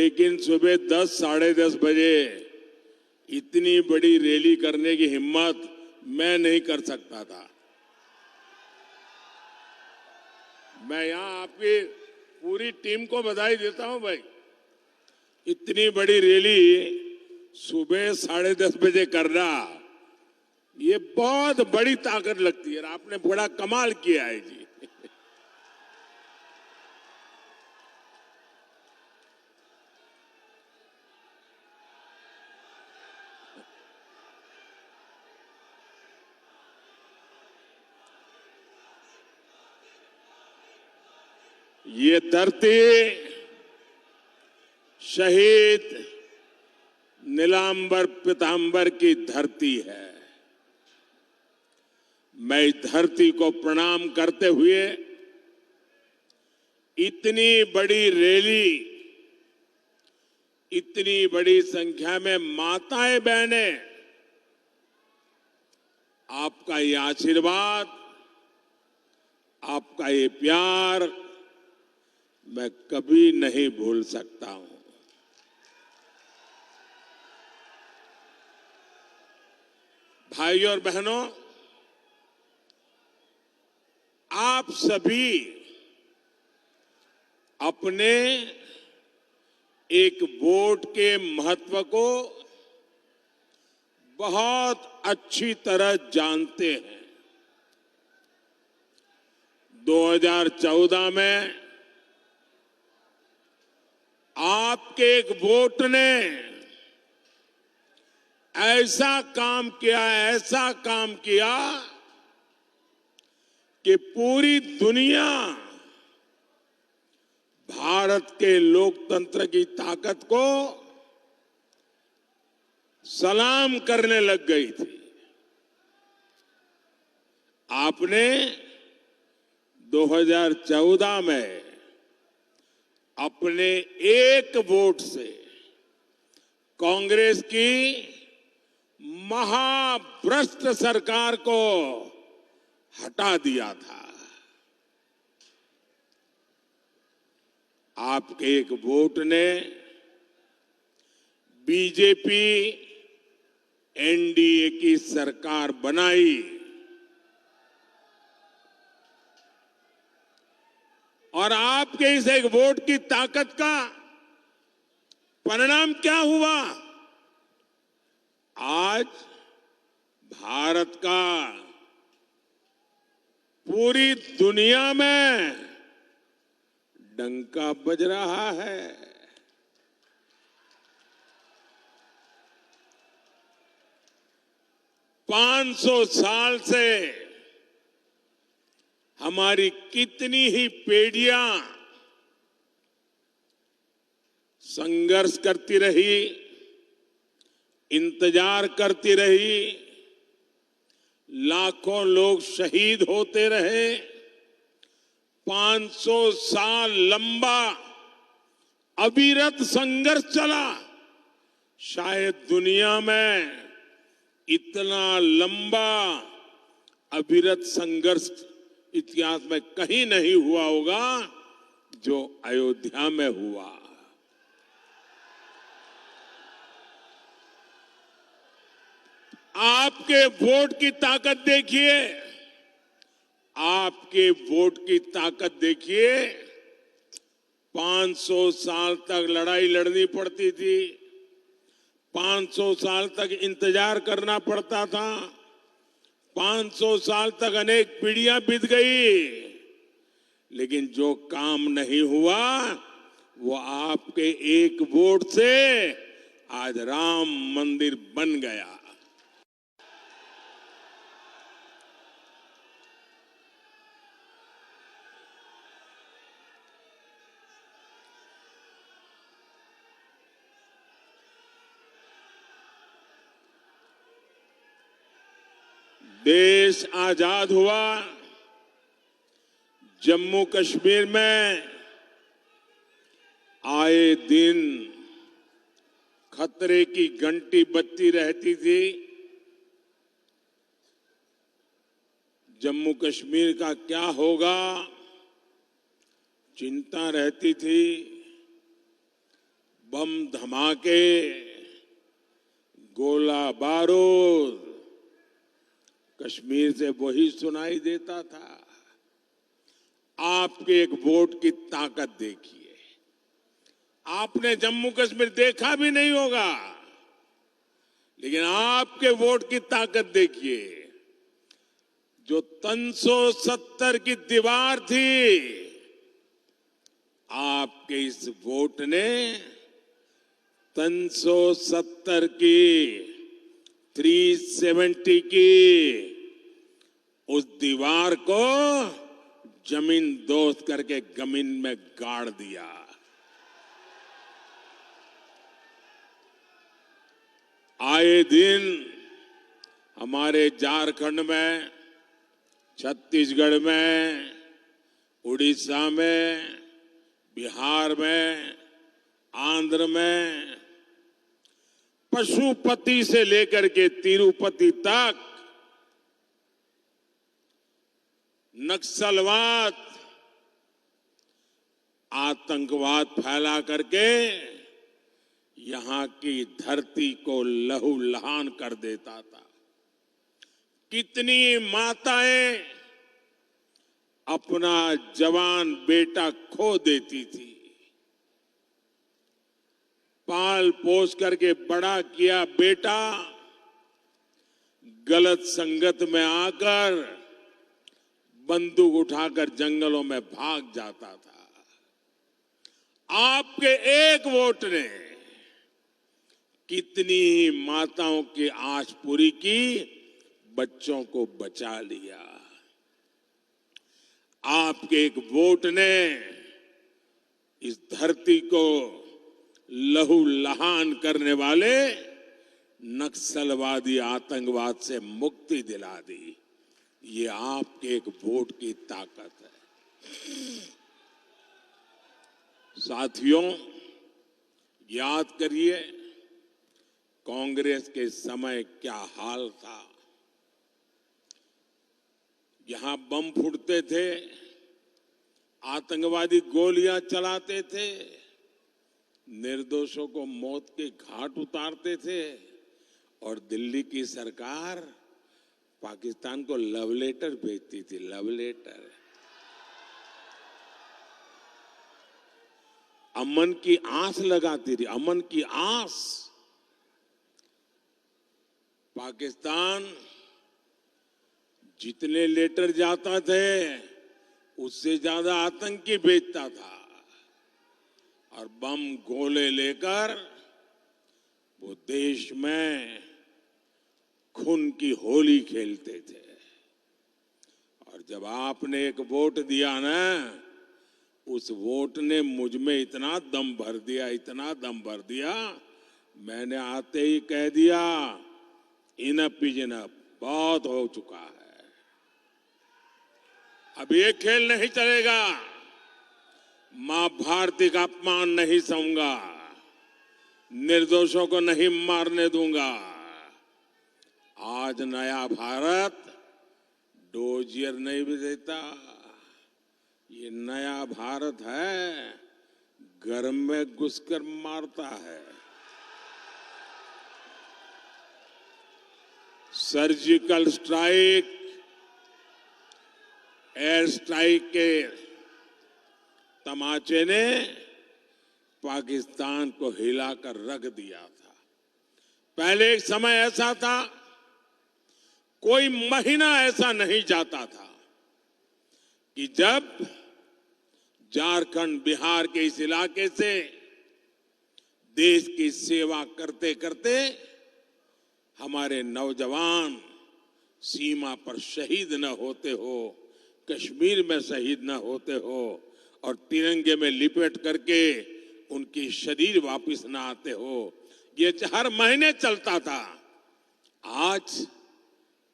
लेकिन सुबह 10 साढ़े 10 बजे इतनी बड़ी रैली करने की हिम्मत मैं नहीं कर सकता था। मैं यहां आपकी पूरी टीम को बधाई देता हूं भाई। इतनी बड़ी रैली सुबह 10:30 बजे करना, ये बहुत बड़ी ताकत लगती है। आपने बड़ा कमाल किया है जी। ये धरती शहीद नीलांबर पीतांबर की धरती है। मैं इस धरती को प्रणाम करते हुए इतनी बड़ी रैली, इतनी बड़ी संख्या में माताएं बहनें, आपका ये आशीर्वाद, आपका ये प्यार मैं कभी नहीं भूल सकता हूं। भाइयों और बहनों, आप सभी अपने एक वोट के महत्व को बहुत अच्छी तरह जानते हैं। 2014 में आपके एक वोट ने ऐसा काम किया कि पूरी दुनिया भारत के लोकतंत्र की ताकत को सलाम करने लग गई थी। आपने 2014 में अपने एक वोट से कांग्रेस की महाभ्रष्ट सरकार को हटा दिया था। आपके एक वोट ने बीजेपी एनडीए की सरकार बनाई और आपके इस एक वोट की ताकत का परिणाम क्या हुआ? आज भारत का पूरी दुनिया में डंका बज रहा है। पांच सौ साल से हमारी कितनी ही पीढ़ियां संघर्ष करती रही, इंतजार करती रही, लाखों लोग शहीद होते रहे। 500 साल लंबा अविरत संघर्ष चला। शायद दुनिया में इतना लंबा अविरत संघर्ष इतिहास में कहीं नहीं हुआ होगा जो अयोध्या में हुआ। आपके वोट की ताकत देखिए, आपके वोट की ताकत देखिए। 500 साल तक लड़ाई लड़नी पड़ती थी, 500 साल तक इंतजार करना पड़ता था, 500 साल तक अनेक पीढ़ियां बीत गई, लेकिन जो काम नहीं हुआ वो आपके एक वोट से आज राम मंदिर बन गया। देश आजाद हुआ, जम्मू कश्मीर में आए दिन खतरे की घंटी बजती रहती थी। जम्मू कश्मीर का क्या होगा, चिंता रहती थी। बम धमाके, गोला बारूद कश्मीर से वही सुनाई देता था। आपके एक वोट की ताकत देखिए। आपने जम्मू कश्मीर देखा भी नहीं होगा, लेकिन आपके वोट की ताकत देखिए। जो 370 की दीवार थी, आपके इस वोट ने 370 की 370 की उस दीवार को जमीन दोस्त करके जमीन में गाड़ दिया। आए दिन हमारे झारखंड में, छत्तीसगढ़ में, उड़ीसा में, बिहार में, आंध्र में, पशुपति से लेकर के तिरुपति तक नक्सलवाद, आतंकवाद फैला करके यहां की धरती को लहूलुहान कर देता था। कितनी माताएं अपना जवान बेटा खो देती थी। पाल पोस करके बड़ा किया बेटा गलत संगत में आकर बंदूक उठाकर जंगलों में भाग जाता था। आपके एक वोट ने कितनी ही माताओं की आस पूरी की, बच्चों को बचा लिया। आपके एक वोट ने इस धरती को लहूलुहान करने वाले नक्सलवादी आतंकवाद से मुक्ति दिला दी। ये आपके एक वोट की ताकत है। साथियों, याद करिए कांग्रेस के समय क्या हाल था। यहां बम फूटते थे, आतंकवादी गोलियां चलाते थे, निर्दोषों को मौत के घाट उतारते थे, और दिल्ली की सरकार पाकिस्तान को लव लेटर भेजती थी। लव लेटर, अमन की आस लगाती थी, अमन की आस। पाकिस्तान जितने लेटर जाता थे उससे ज्यादा आतंकी भेजता था, और बम गोले लेकर वो देश में खून की होली खेलते थे। और जब आपने एक वोट दिया ना, उस वोट ने मुझ में इतना दम भर दिया, इतना दम भर दिया, मैंने आते ही कह दिया इनफ इज इनफ, बहुत हो चुका है, अब ये खेल नहीं चलेगा, मां भारती का अपमान नहीं सहूंगा, निर्दोषों को नहीं मारने दूंगा। आज नया भारत डोजियर नहीं भी देता, ये नया भारत है घर में घुसकर मारता है। सर्जिकल स्ट्राइक, एयर स्ट्राइक के तमाचे ने पाकिस्तान को हिलाकर रख दिया था। पहले एक समय ऐसा था, कोई महीना ऐसा नहीं जाता था कि जब झारखंड, बिहार के इस इलाके से देश की सेवा करते करते हमारे नौजवान सीमा पर शहीद न होते हो, कश्मीर में शहीद न होते हो, और तिरंगे में लिपट करके उनकी शरीर वापस न आते हो। ये हर महीने चलता था। आज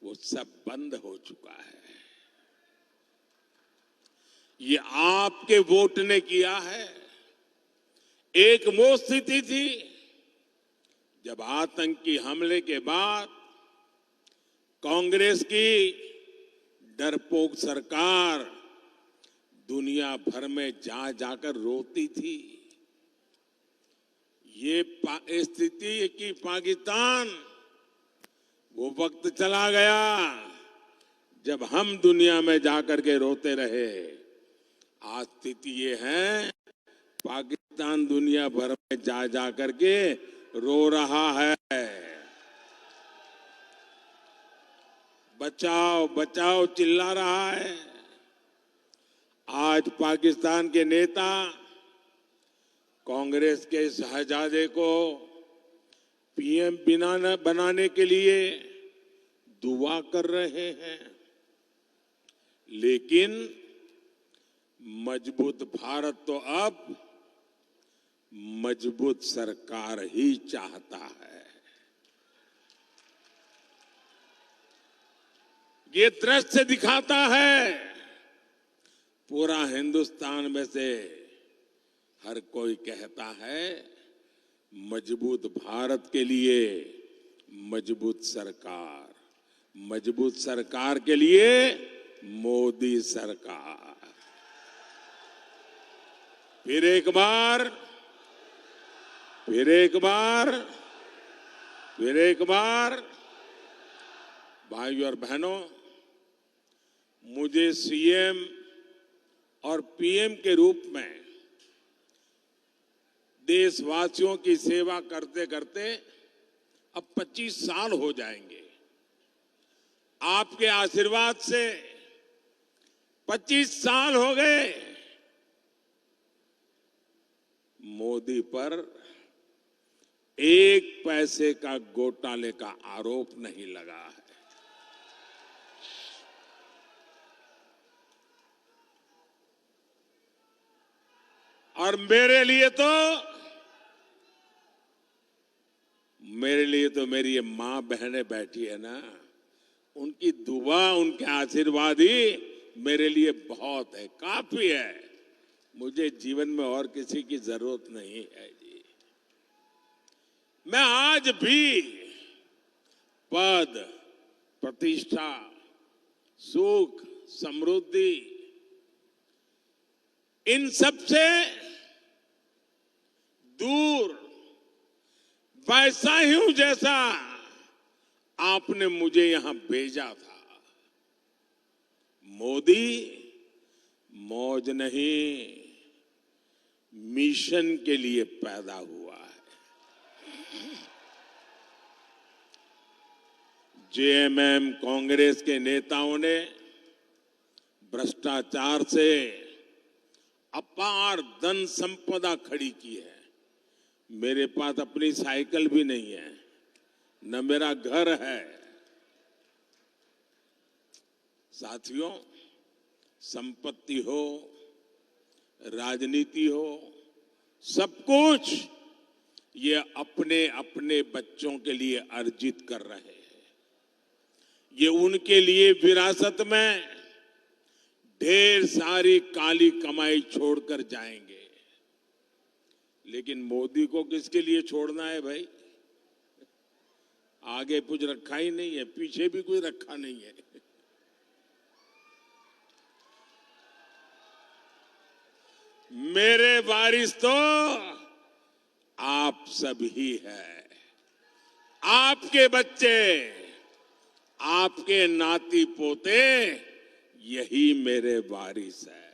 वो सब बंद हो चुका है। ये आपके वोट ने किया है। एक वो स्थिति थी जब आतंकी हमले के बाद कांग्रेस की डरपोक सरकार दुनिया भर में जा जाकर रोती थी। ये स्थिति कि पाकिस्तान वो वक्त चला गया जब हम दुनिया में जाकर के रोते रहे। आज स्थिति ये है पाकिस्तान दुनिया भर में जा करके रो रहा है। बचाओ बचाओ चिल्ला रहा है। आज पाकिस्तान के नेता कांग्रेस के शहजादे को पीएम बनाने के लिए दुआ कर रहे हैं, लेकिन मजबूत भारत तो अब मजबूत सरकार ही चाहता है। ये दृश्य दिखाता है पूरा हिंदुस्तान में से हर कोई कहता है मजबूत भारत के लिए मजबूत सरकार के लिए मोदी सरकार। फिर एक बार भाइयों और बहनों, मुझे सीएम और पीएम के रूप में देशवासियों की सेवा करते करते अब 25 साल हो जाएंगे। आपके आशीर्वाद से 25 साल हो गए। मोदी पर एक पैसे का घोटाले का आरोप नहीं लगा है। और मेरे लिए तो मेरी ये मां बहनें बैठी है ना, उनकी दुआ उनके आशीर्वाद ही मेरे लिए बहुत है, काफी है। मुझे जीवन में और किसी की जरूरत नहीं है जी। मैं आज भी पद, प्रतिष्ठा, सुख, समृद्धि इन सब से दूर वैसा ही हूं जैसा आपने मुझे यहां भेजा था। मोदी मौज नहीं, मिशन के लिए पैदा हुआ है। जेएमएम कांग्रेस के नेताओं ने भ्रष्टाचार से अपार धन संपदा खड़ी की है। मेरे पास अपनी साइकिल भी नहीं है, न मेरा घर है। साथियों, संपत्ति हो, राजनीति हो, सब कुछ ये अपने अपने बच्चों के लिए अर्जित कर रहे हैं। ये उनके लिए विरासत में ढेर सारी काली कमाई छोड़कर जाएंगे। लेकिन मोदी को किसके लिए छोड़ना है भाई? आगे कुछ रखा ही नहीं है, पीछे भी कुछ रखा नहीं है। मेरे वारिस तो आप सब ही है। आपके बच्चे, आपके नाती पोते, यही मेरे वारिस है।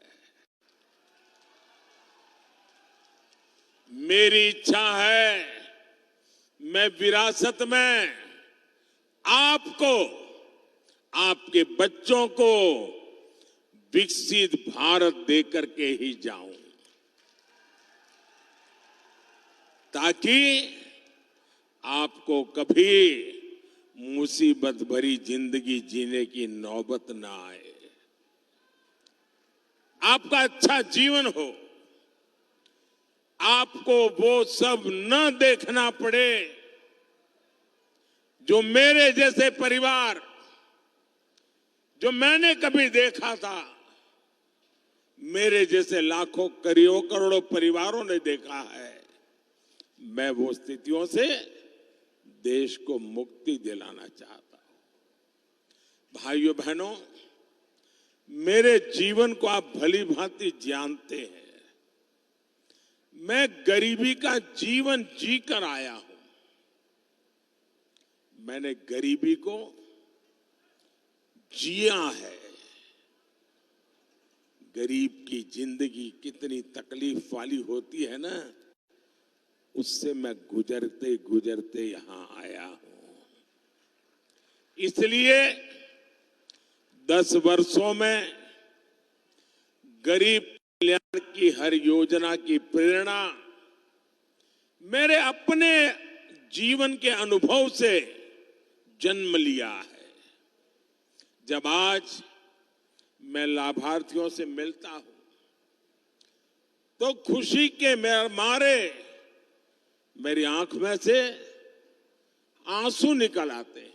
मेरी इच्छा है मैं विरासत में आपको, आपके बच्चों को विकसित भारत देकर के ही जाऊं, ताकि आपको कभी मुसीबत भरी जिंदगी जीने की नौबत ना आए, आपका अच्छा जीवन हो, आपको वो सब न देखना पड़े जो मेरे जैसे परिवार, जो मैंने कभी देखा था, मेरे जैसे लाखों करोड़ों परिवारों ने देखा है। मैं वो स्थितियों से देश को मुक्ति दिलाना चाहता हूं। भाइयों बहनों, मेरे जीवन को आप भली भांति जानते हैं। मैं गरीबी का जीवन जीकर आया हूं। मैंने गरीबी को जिया है। गरीब की जिंदगी कितनी तकलीफ वाली होती है ना, उससे मैं गुजरते गुजरते यहां आया हूं। इसलिए 10 वर्षों में गरीब कल्याण की हर योजना की प्रेरणा मेरे अपने जीवन के अनुभव से जन्म लिया है। जब आज मैं लाभार्थियों से मिलता हूं तो खुशी के मारे मेरी आंख में से आंसू निकल आते हैं।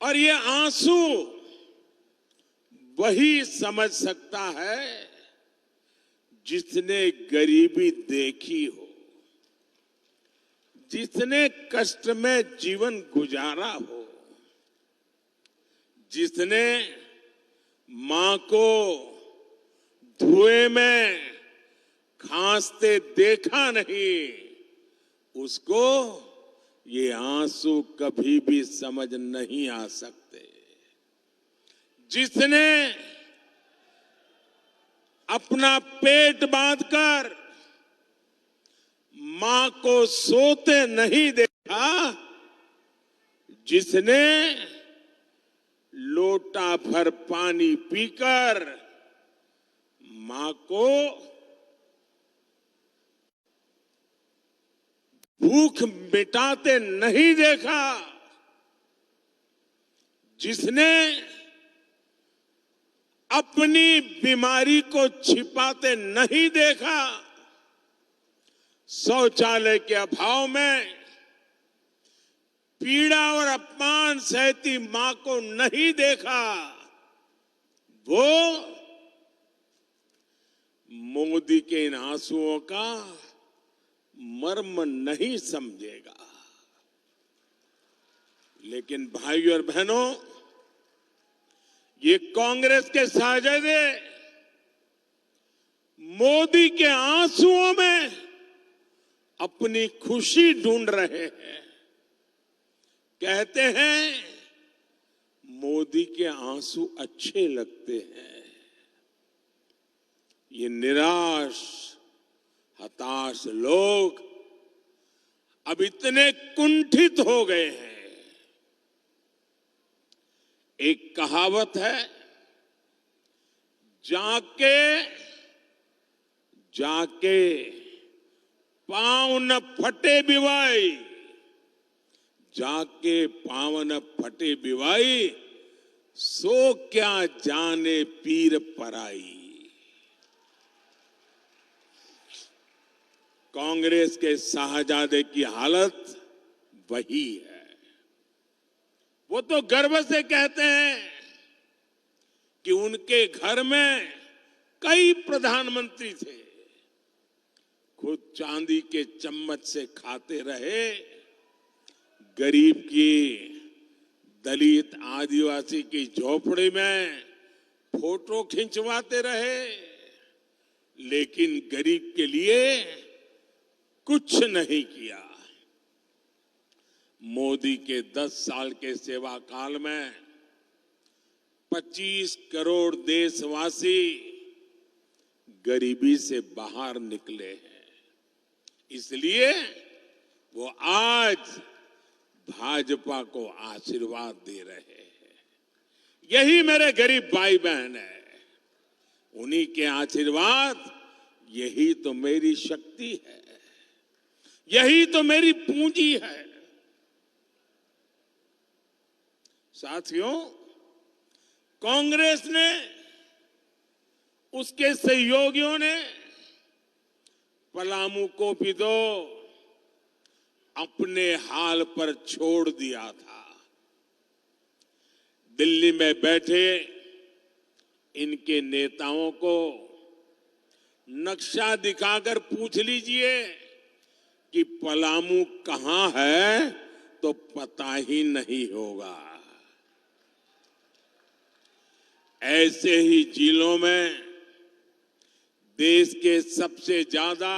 और ये आंसू वही समझ सकता है जिसने गरीबी देखी हो, जिसने कष्ट में जीवन गुजारा हो, जिसने मां को धुएं में खांसते देखा नहीं, उसको ये आंसू कभी भी समझ नहीं आ सकते। जिसने अपना पेट बांधकर मां को सोते नहीं देखा, जिसने लोटा भर पानी पीकर मां को भूख मिटाते नहीं देखा, जिसने अपनी बीमारी को छिपाते नहीं देखा, शौचालय के अभाव में पीड़ा और अपमान सहती मां को नहीं देखा, वो मोदी के इन आंसुओं का मर्म नहीं समझेगा। लेकिन भाइयों और बहनों, ये कांग्रेस के साजिदे मोदी के आंसुओं में अपनी खुशी ढूंढ रहे हैं। कहते हैं मोदी के आंसू अच्छे लगते हैं। ये निराश हताश लोग अब इतने कुंठित हो गए हैं। एक कहावत है, जाके जाके पांव न फटे बिवाई, जाके पांव न फटे बिवाई, सो क्या जाने पीर पराई। कांग्रेस के शाहजादे की हालत वही है। वो तो गर्व से कहते हैं कि उनके घर में कई प्रधानमंत्री थे, खुद चांदी के चम्मच से खाते रहे, गरीब की, दलित आदिवासी की झोपड़ी में फोटो खिंचवाते रहे, लेकिन गरीब के लिए कुछ नहीं किया। मोदी के 10 साल के सेवा काल में 25 करोड़ देशवासी गरीबी से बाहर निकले हैं। इसलिए वो आज भाजपा को आशीर्वाद दे रहे हैं। यही मेरे गरीब भाई बहन है, उन्हीं के आशीर्वाद, यही तो मेरी शक्ति है, यही तो मेरी पूंजी है। साथियों, कांग्रेस ने, उसके सहयोगियों ने पलामू को भी तो अपने हाल पर छोड़ दिया था। दिल्ली में बैठे इनके नेताओं को नक्शा दिखाकर पूछ लीजिए कि पलामू कहां है तो पता ही नहीं होगा। ऐसे ही जिलों में देश के सबसे ज्यादा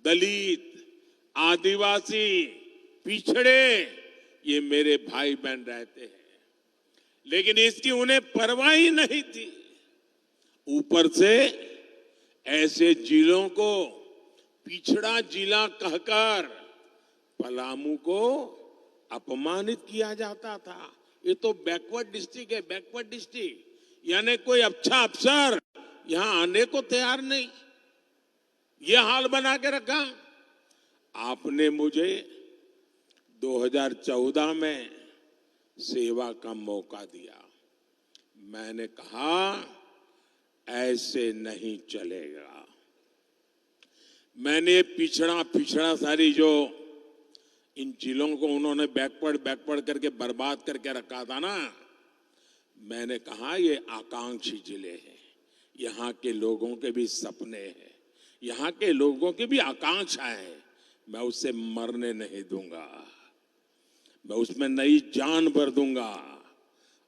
दलित, आदिवासी, पिछड़े ये मेरे भाई बहन रहते हैं, लेकिन इसकी उन्हें परवाह ही नहीं थी। ऊपर से ऐसे जिलों को पिछड़ा जिला कहकर पलामू को अपमानित किया जाता था। ये तो बैकवर्ड डिस्ट्रिक्ट है, बैकवर्ड डिस्ट्रिक्ट, यानी कोई अच्छा अफसर यहां आने को तैयार नहीं। ये हाल बना के रखा। आपने मुझे 2014 में सेवा का मौका दिया। मैंने कहा ऐसे नहीं चलेगा। मैंने पिछड़ा सारी जो इन जिलों को उन्होंने बैकवर्ड करके बर्बाद करके रखा था ना, मैंने कहा ये आकांक्षी जिले हैं, यहाँ के लोगों के भी सपने हैं, यहाँ के लोगों की भी आकांक्षाएं हैं। मैं उससे मरने नहीं दूंगा, मैं उसमें नई जान भर दूंगा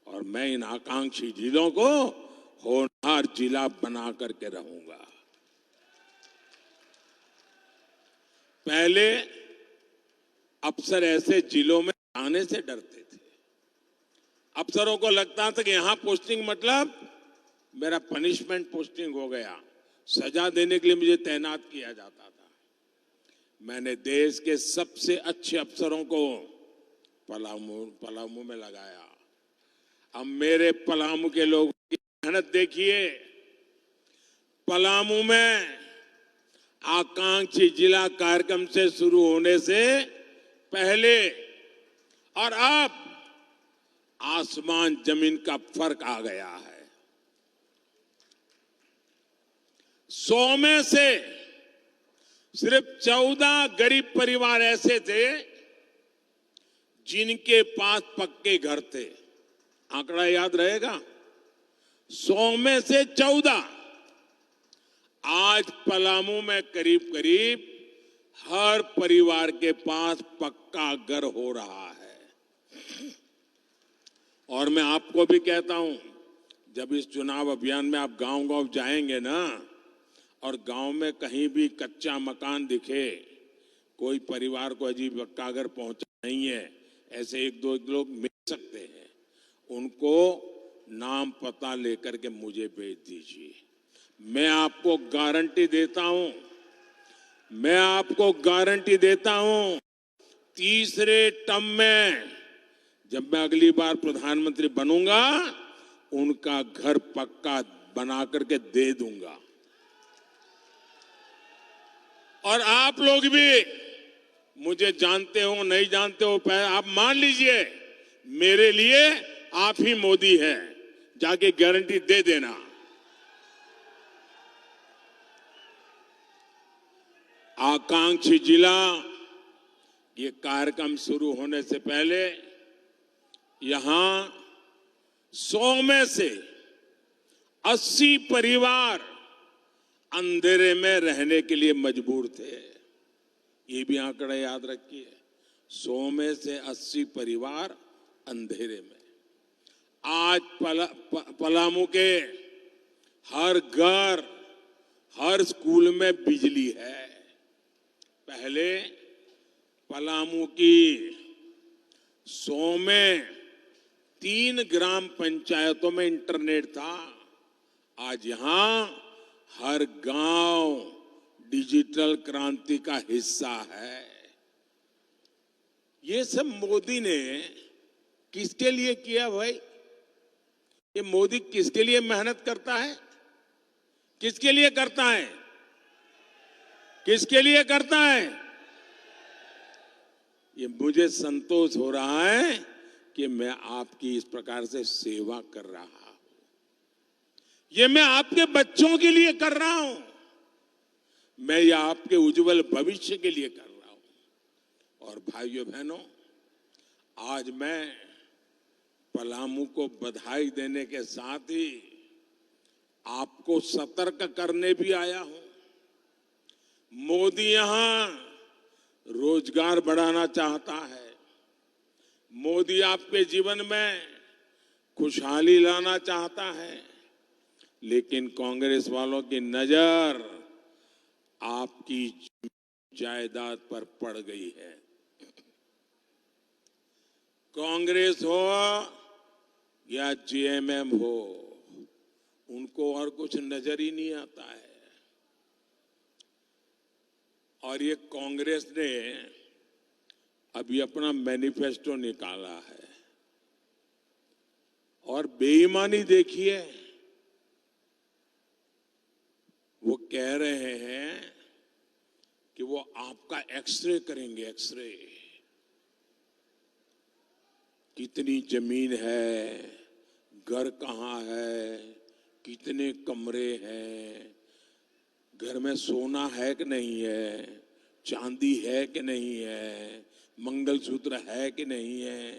और मैं इन आकांक्षी जिलों को होनहार जिला बना करके रहूंगा। पहले अफसर ऐसे जिलों में आने से डरते थे। अफसरों को लगता था कि यहां पोस्टिंग मतलब मेरा पनिशमेंट पोस्टिंग हो गया, सजा देने के लिए मुझे तैनात किया जाता था। मैंने देश के सबसे अच्छे अफसरों को पलामू में लगाया। अब मेरे पलामू के लोगों की मेहनत देखिए। पलामू में आकांक्षी जिला कार्यक्रम से शुरू होने से पहले और अब आसमान जमीन का फर्क आ गया है। 100 में से सिर्फ 14 गरीब परिवार ऐसे थे जिनके पास पक्के घर थे। आंकड़ा याद रहेगा, 100 में से 14। आज पलामू में करीब करीब हर परिवार के पास पक्का घर हो रहा है। और मैं आपको भी कहता हूं, जब इस चुनाव अभियान में आप गांव-गांव जाएंगे ना, और गांव में कहीं भी कच्चा मकान दिखे, कोई परिवार को अजीब पक्का घर पहुंचा नहीं है, ऐसे एक दो लोग मिल सकते हैं, उनको नाम पता लेकर के मुझे भेज दीजिए। मैं आपको गारंटी देता हूं, मैं आपको गारंटी देता हूं, तीसरे टर्म में जब मैं अगली बार प्रधानमंत्री बनूंगा, उनका घर पक्का बना करके दे दूंगा। और आप लोग भी मुझे जानते हो नहीं जानते हो, आप मान लीजिए मेरे लिए आप ही मोदी हैं, जाके गारंटी दे देना। आकांक्षी जिला ये कार्यक्रम शुरू होने से पहले यहां 100 में से 80 परिवार अंधेरे में रहने के लिए मजबूर थे। ये भी आंकड़ा याद रखिए, 100 में से 80 परिवार अंधेरे में। आज पलामू के हर घर, हर स्कूल में बिजली है। पहले पलामू की 100 में 3 ग्राम पंचायतों में इंटरनेट था। आज यहां हर गांव डिजिटल क्रांति का हिस्सा है। ये सब मोदी ने किसके लिए किया भाई? ये मोदी किसके लिए मेहनत करता है? किसके लिए करता है? किसके लिए करता है? ये मुझे संतोष हो रहा है कि मैं आपकी इस प्रकार से सेवा कर रहा हूं। ये मैं आपके बच्चों के लिए कर रहा हूं, मैं ये आपके उज्जवल भविष्य के लिए कर रहा हूं। और भाइयों बहनों, आज मैं पलामू को बधाई देने के साथ ही आपको सतर्क करने भी आया हूं। मोदी यहां रोजगार बढ़ाना चाहता है, मोदी आपके जीवन में खुशहाली लाना चाहता है, लेकिन कांग्रेस वालों की नजर आपकी जायदाद पर पड़ गई है। कांग्रेस हो या जेएमएम हो, उनको और कुछ नजर ही नहीं आता है। और ये कांग्रेस ने अभी अपना मैनिफेस्टो निकाला है और बेईमानी देखिए, वो कह रहे हैं कि वो आपका एक्सरे करेंगे। एक्सरे, कितनी जमीन है, घर कहाँ है, कितने कमरे हैं, घर में सोना है कि नहीं है, चांदी है कि नहीं है, मंगलसूत्र है कि नहीं है,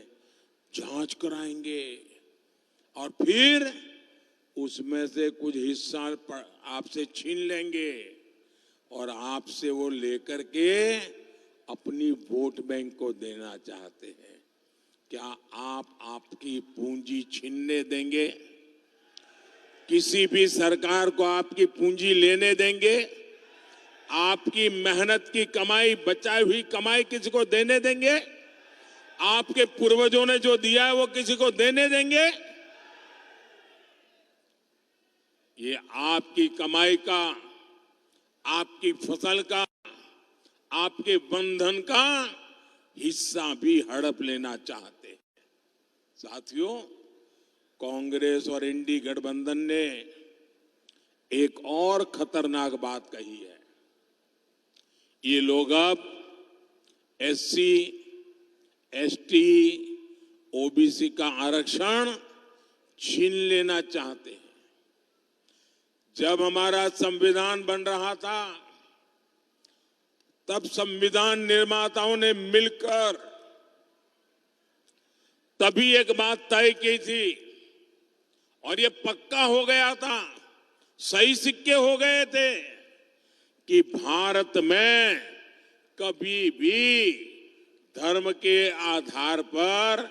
जांच कराएंगे और फिर उसमें से कुछ हिस्सा आपसे छीन लेंगे और आपसे वो लेकर के अपनी वोट बैंक को देना चाहते हैं। क्या आप आपकी पूंजी छीनने देंगे? किसी भी सरकार को आपकी पूंजी लेने देंगे? आपकी मेहनत की कमाई, बचाई हुई कमाई किसी को देने देंगे? आपके पूर्वजों ने जो दिया है वो किसी को देने देंगे? ये आपकी कमाई का, आपकी फसल का, आपके बंधन का हिस्सा भी हड़प लेना चाहते हैं। साथियों, कांग्रेस और इंडी गठबंधन ने एक और खतरनाक बात कही है। ये लोग अब एससी, एसटी, ओबीसी का आरक्षण छीन लेना चाहते हैं। जब हमारा संविधान बन रहा था तब संविधान निर्माताओं ने मिलकर तभी एक बात तय की थी और ये पक्का हो गया था, सही सिक्के हो गए थे कि भारत में कभी भी धर्म के आधार पर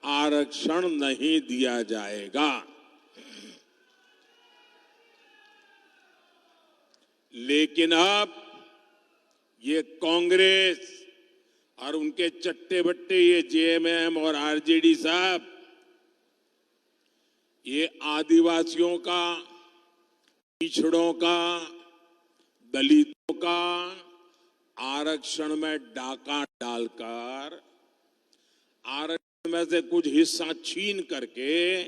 आरक्षण नहीं दिया जाएगा। लेकिन अब ये कांग्रेस और उनके चट्टे बट्टे ये जेएमएम और आरजेडी साहब, ये आदिवासियों का, पिछड़ों का, दलितों का आरक्षण में डाका डालकर, आरक्षण में से कुछ हिस्सा छीन करके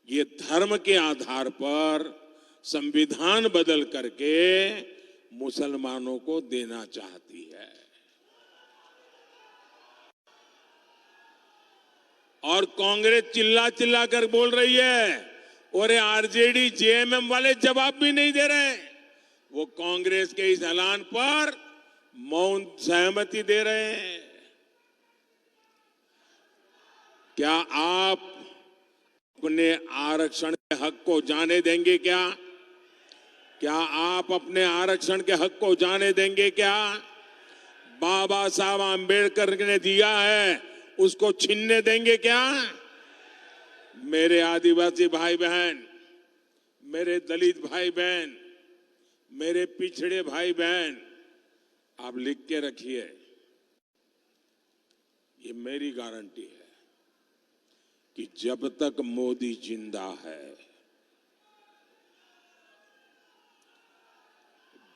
ये धर्म के आधार पर संविधान बदल करके मुसलमानों को देना चाहती है। और कांग्रेस चिल्ला चिल्ला कर बोल रही है और आरजेडी जेएमएम वाले जवाब भी नहीं दे रहे। वो कांग्रेस के इस ऐलान पर मौन सहमति दे रहे हैं। क्या आप अपने आरक्षण के हक को जाने देंगे? क्या आप अपने आरक्षण के हक को जाने देंगे? क्या बाबा साहब आंबेडकर ने दिया है उसको छीनने देंगे? क्या मेरे आदिवासी भाई बहन, मेरे दलित भाई बहन, मेरे पिछड़े भाई बहन, आप लिख के रखिए, ये मेरी गारंटी है कि जब तक मोदी जिंदा है,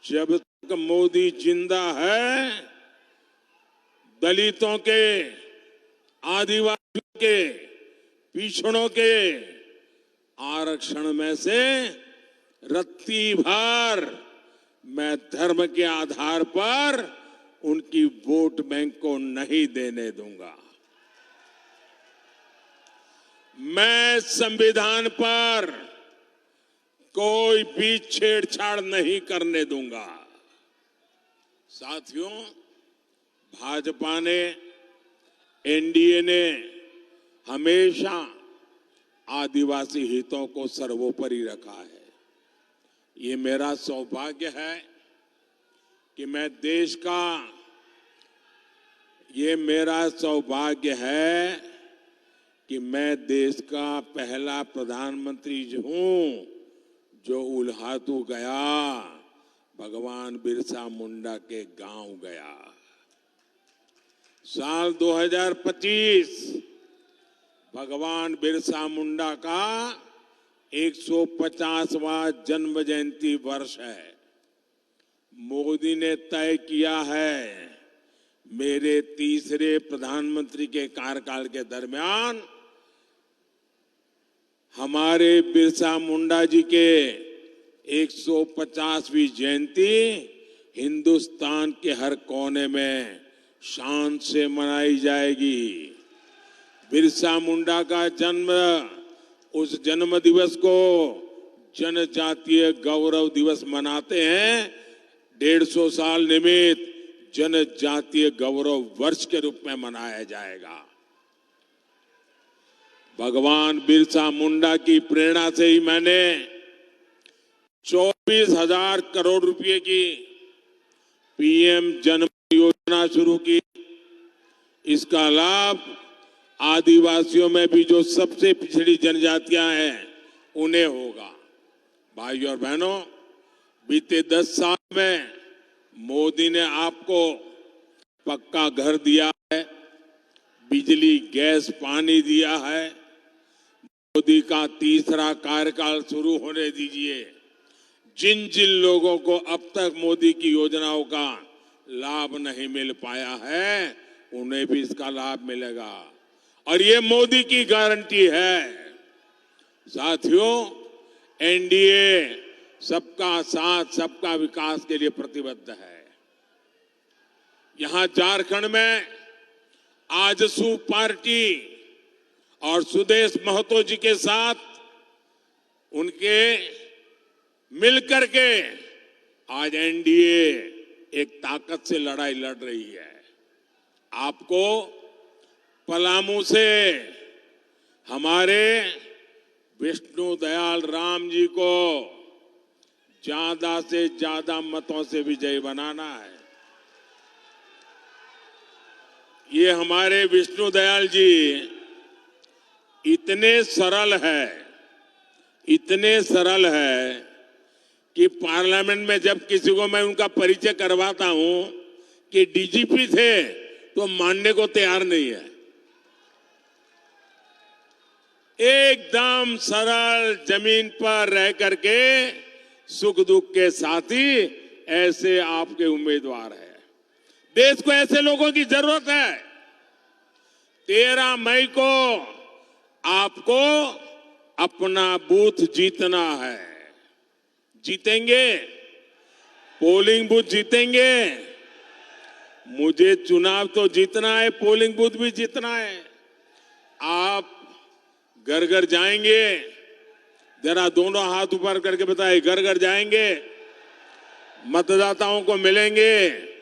जब तक मोदी जिंदा है, दलितों के, आदिवासियों के, पिछड़ों के आरक्षण में से रत्ती भर मैं धर्म के आधार पर उनकी वोट बैंक को नहीं देने दूंगा। मैं संविधान पर कोई भी छेड़छाड़ नहीं करने दूंगा। साथियों, भाजपा ने, एनडीए ने हमेशा आदिवासी हितों को सर्वोपरि रखा है। ये मेरा सौभाग्य है कि मैं देश का, ये मेरा सौभाग्य है कि मैं देश का पहला प्रधानमंत्री हूं बुढ़ातू गया, भगवान बिरसा मुंडा के गांव गया। साल 2025 भगवान बिरसा मुंडा का 150वां जन्म जयंती वर्ष है। मोदी ने तय किया है मेरे तीसरे प्रधानमंत्री के कार्यकाल के दरमियान हमारे बिरसा मुंडा जी के 150वीं जयंती हिंदुस्तान के हर कोने में शान से मनाई जाएगी। बिरसा मुंडा का जन्म, उस जन्म दिवस को जनजातीय गौरव दिवस मनाते हैं। 150 साल निमित्त जनजातीय गौरव वर्ष के रूप में मनाया जाएगा। भगवान बिरसा मुंडा की प्रेरणा से ही मैंने 24,000 करोड़ रुपए की पीएम जन योजना शुरू की। इसका लाभ आदिवासियों में भी जो सबसे पिछड़ी जनजातियां हैं उन्हें होगा। भाइयों और बहनों, बीते 10 साल में मोदी ने आपको पक्का घर दिया है, बिजली, गैस, पानी दिया है। मोदी का तीसरा कार्यकाल शुरू होने दीजिए। जिन जिन लोगों को अब तक मोदी की योजनाओं का लाभ नहीं मिल पाया है, उन्हें भी इसका लाभ मिलेगा और ये मोदी की गारंटी है। साथियों, एनडीए सबका साथ सबका विकास के लिए प्रतिबद्ध है। यहां झारखंड में आजसू पार्टी और सुदेश महतो जी के साथ उनके मिलकर के आज एनडीए एक ताकत से लड़ाई लड़ रही है। आपको पलामू से हमारे विष्णु दयाल राम जी को ज्यादा से ज्यादा मतों से विजयी बनाना है। ये हमारे विष्णु दयाल जी इतने सरल है कि पार्लियामेंट में जब किसी को मैं उनका परिचय करवाता हूं कि डीजीपी थे तो मानने को तैयार नहीं है। एकदम सरल, जमीन पर रह करके सुख दुख के साथी ऐसे आपके उम्मीदवार हैं। देश को ऐसे लोगों की जरूरत है। 13 मई को आपको अपना बूथ जीतना है। जीतेंगे? पोलिंग बूथ जीतेंगे? मुझे चुनाव तो जीतना है, पोलिंग बूथ भी जीतना है। आप घर घर जाएंगे? जरा दोनों हाथ ऊपर करके बताएं, घर घर जाएंगे, मतदाताओं को मिलेंगे,